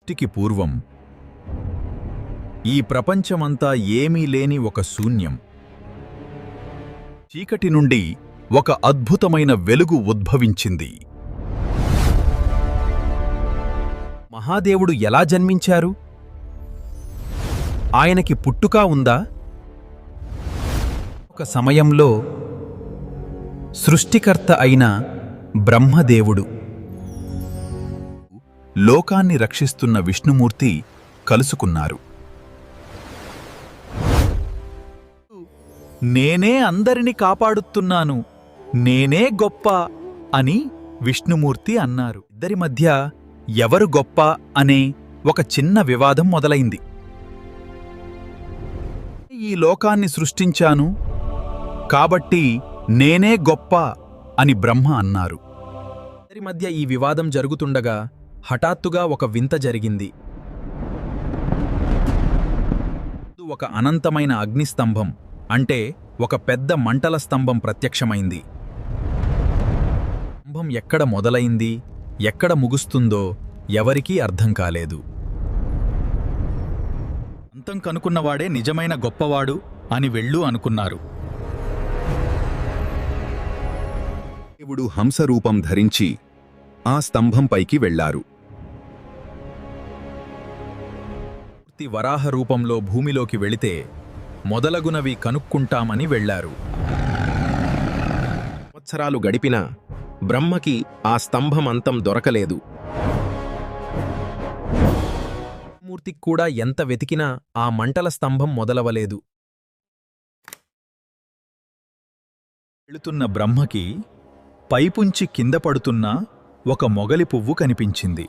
సృష్టికి పూర్వం ఈ ప్రపంచమంతా ఏమీ లేని ఒక శూన్యం. చీకటి నుండి ఒక అద్భుతమైన వెలుగు ఉద్భవించింది. మహాదేవుడు ఎలా జన్మించారు? ఆయనకి పుట్టుక ఉందా? ఒక సమయంలో సృష్టికర్త అయిన బ్రహ్మదేవుడు, లోకాన్ని రక్షిస్తున్న విష్ణుమూర్తి కలుసుకున్నారు. నేనే అందరిని కాపాడుతున్నాను, నేనే గొప్ప అని విష్ణుమూర్తి అన్నారు. ఇద్దరి మధ్య ఎవరు గొప్ప అనే ఒక చిన్న వివాదం మొదలైంది. ఈ లోకాన్ని సృష్టించాను కాబట్టి నేనే గొప్ప అని బ్రహ్మ అన్నారు. ఇద్దరి మధ్య ఈ వివాదం జరుగుతుండగా హఠాత్తుగా ఒక వింత జరిగింది. ఒక అనంతమైన అగ్నిస్తంభం, అంటే ఒక పెద్ద మంటల స్తంభం ప్రత్యక్షమైంది. స్తంభం ఎక్కడ మొదలైంది, ఎక్కడ ముగుస్తుందో ఎవరికీ అర్థం కాలేదు. అంతం కనుకున్నవాడే నిజమైన గొప్పవాడు అని వెళ్ళు అనుకున్నారు. దేవుడు హంసరూపం ధరించి ఆ స్తంభంపైకి వెళ్లారు. పూర్తి వరాహ రూపంలో భూమిలోకి వెళితే మొదలగునవి కనుక్కుంటామని వెళ్లారు. సంవత్సరాలు గడిపినా బ్రహ్మకి ఆ స్తంభం అంతం దొరకలేదు. మూర్తికి కూడా ఎంత వెతికినా ఆ మంటల స్తంభం మొదలవలేదు. వెళుతున్న బ్రహ్మకి పైపుంచి కింద పడుతున్న ఒక మొగలి పువ్వు కనిపించింది.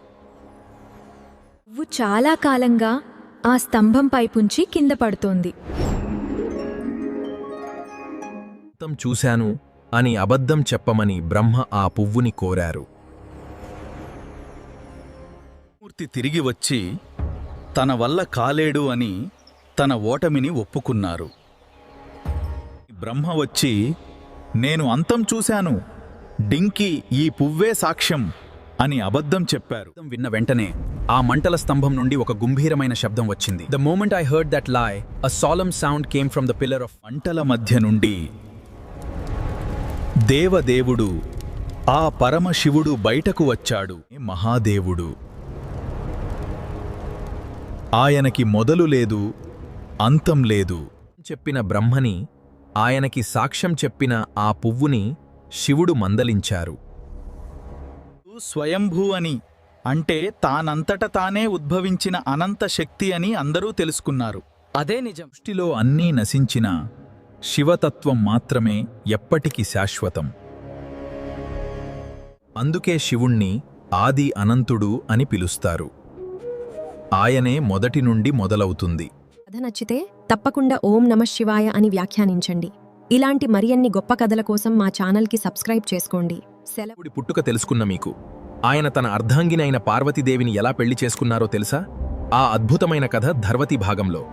పువ్వు చాలా కాలంగా ఆ స్తంభం పైపుంచి కింద పడుతోంది. అంతం చూశాను అని అబద్ధం చెప్పమని బ్రహ్మ ఆ పువ్వుని కోరారు. మూర్తి తిరిగి వచ్చి తన వల్ల కాలేడు అని తన ఓటమిని ఒప్పుకున్నారు. బ్రహ్మ వచ్చి, నేను అంతం చూశాను, డింకి ఈ పువ్వే సాక్ష్యం అని అబద్ధం చెప్పారు. విన్న వెంటనే ఆ మంటల స్తంభం నుండి ఒక గంభీరమైన శబ్దం వచ్చింది. The moment I heard that lie, a solemn sound came from the pillar of మంటల మధ్య నుండి దేవదేవుడు, ఆ పరమశివుడు బయటకు వచ్చాడు. మహాదేవుడు. ఆయనకి మొదలు లేదు, అంతం లేదు. చెప్పిన బ్రహ్మని, ఆయనకి సాక్ష్యం చెప్పిన ఆ పువ్వుని శివుడు మందలించారు. స్వయంభూ అని, అంటే తానంతట తానే ఉద్భవించిన అనంత శక్తి అని అందరూ తెలుసుకున్నారు. అదే నిజం. సృష్టిలో అన్నీ నశించిన శివతత్వం మాత్రమే ఎప్పటికీ శాశ్వతం. అందుకే శివుణ్ణి ఆది అనంతుడు అని పిలుస్తారు. ఆయనే మొదటి నుండి మొదలవుతుంది. కథ నచ్చితే తప్పకుండా ఓం నమః శివాయ అని వ్యాఖ్యానించండి. ఇలాంటి మరిన్ని గొప్ప కథల కోసం మా ఛానల్కి సబ్స్క్రైబ్ చేసుకోండి. శివుడి పుట్టుక తెలుసుకున్న మీకు ఆయన తన అర్ధాంగినైన పార్వతీదేవిని ఎలా పెళ్లి చేసుకున్నారో తెలుసా? ఆ అద్భుతమైన కథ ధర్వతి భాగంలో.